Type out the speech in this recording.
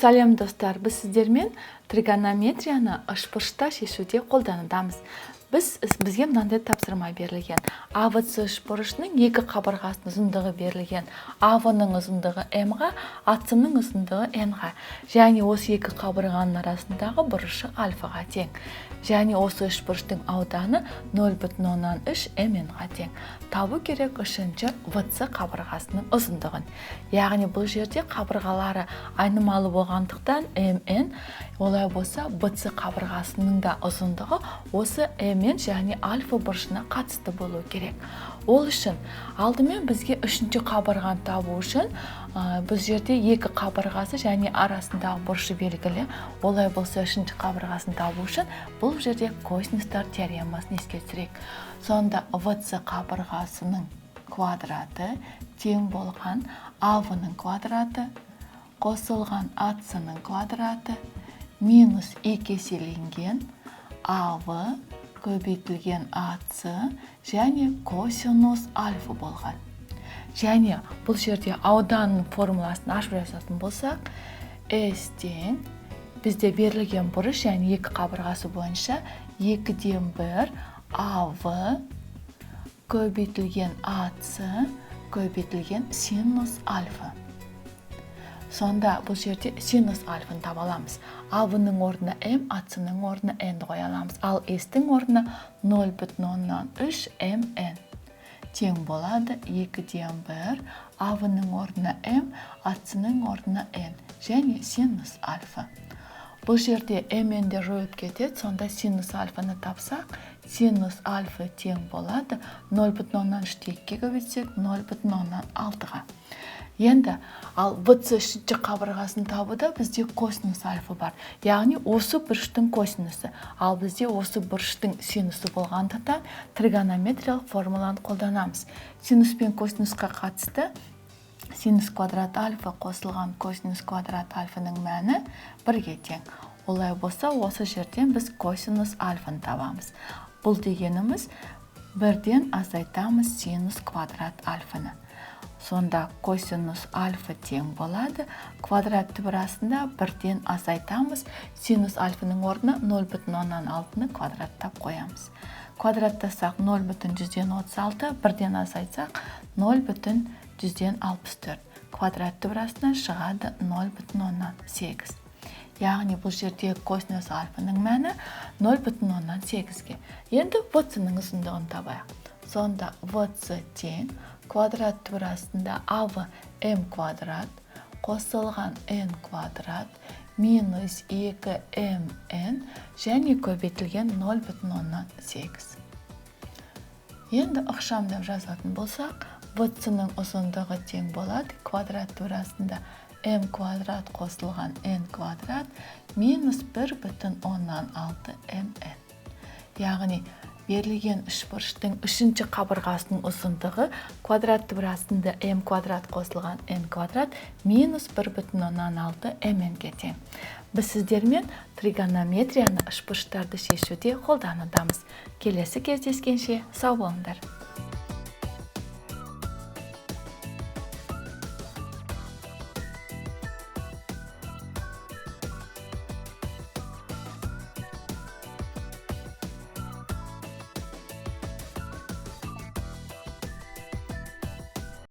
Сәлем достар, біз сіздермен тригонометрияны үшбұрышта шешуде қолданудамыз. Бізге мынандай тапсырма берілген. АВС үшбұрышының екі қабырғасының ұзындығы берілген. АВ-ның ұзындығы М-ға, АС-ның ұзындығы N-ға. Және осы екі қабырғаның арасындағы бұрышы альфаға тең. Және осы үшбұрыштың ауданы 0,3 mn-ға тең. Табу керек үшінші ВС қабырғасының ұзындығын. Яғни бұл жерде қабырғалары айнымалы болғандықтан MN, олай болса ВС қабырғасының да ұзындығы осы MN және альфа бұрышына қатысты болу керек. Ол үшін алдымен бізге үшінші қабырғаны табу үшін бұл жерде екі қабырғасы және арасындағы бұрышы белгілі. Олай болса үшінші қабырғасын табу үшін бұл жерде косинустар теоремасын еске түсірейік. Сонда ВС қабырғасының квадраты тең болған АВ-ның квадраты қосылған АС-ның квадраты минус 2 еселенген АВ көбейтілген АС және косинус альфа болған. Және бұл жерде ауданның формуласын ашып жазатын болсақ, S тең бізде берілген бұрыш және екі қабырғасы бойынша 2-ден 1 АВ көбейтілген АС көбейтілген синус альфа. Сонда бұл жерде синус альфаны таба аламыз. АВ-ның орнына М, АС-ның орнына N қоя аламыз. Ал S-тің орнына 0,3 mn тең болады 2-ден 1 АВ-ның орнына М, АС-ның орнына N және синус альфа. Бұл жерде mn-де жойылып кетеді, сонда синус альфаны тапсақ, синус альфа тең болады 0,3-ті 2-ге көбейтсек 0,6-ға. Енді, ал ВС үшінші қабырғасын табуда бізде косинус альфа бар. Яғни осы бұрыштың косинусы. Ал бізде осы бұрыштың синусы болғандықтан тригонометриялық формуланы қолданамыз. Синус пен косинусқа қатысты синус квадрат альфа қосылған косинус квадрат альфаның мәні 1-ге тең. Олай болса, осы жерден біз косинус альфаны табамыз. Бұл дегеніміз 1-ден азайтамыз синус квадрат альфаны. Сонда косинус альфа тең болады. Квадрат түбірасында 1-ден азайтамыз. Синус альфаның орнына 0,6-ны квадраттап қоямыз. Квадраттасақ 0,136, 1-ден азайтсақ 0,164. Квадрат түбірасына шығады 0,8. Яғни бұл жерде косинус альфаның мәні 0,8-ге. Енді ВС-ның ұзындығын табайық. Сонда ВС тең квадрат түбірасында АВ М квадрат қосылған N квадрат минус 2mn және көбейтілген 0,8. Енді ықшамдап жазатын болсақ, ВС-ның ұзындығы тең болады квадрат түбірасында М квадрат қосылған N квадрат минус 1,6 mn. Яғни берілген үшбұрыштың үшінші қабырғасының ұзындығы квадрат түбірасында М квадрат қосылған N квадрат минус 1,6 mn-ге тең. Біз сіздермен тригонометрияны үшбұрыштарды шешуде қолданудамыз. Келесі кездескенше сау болыңдар.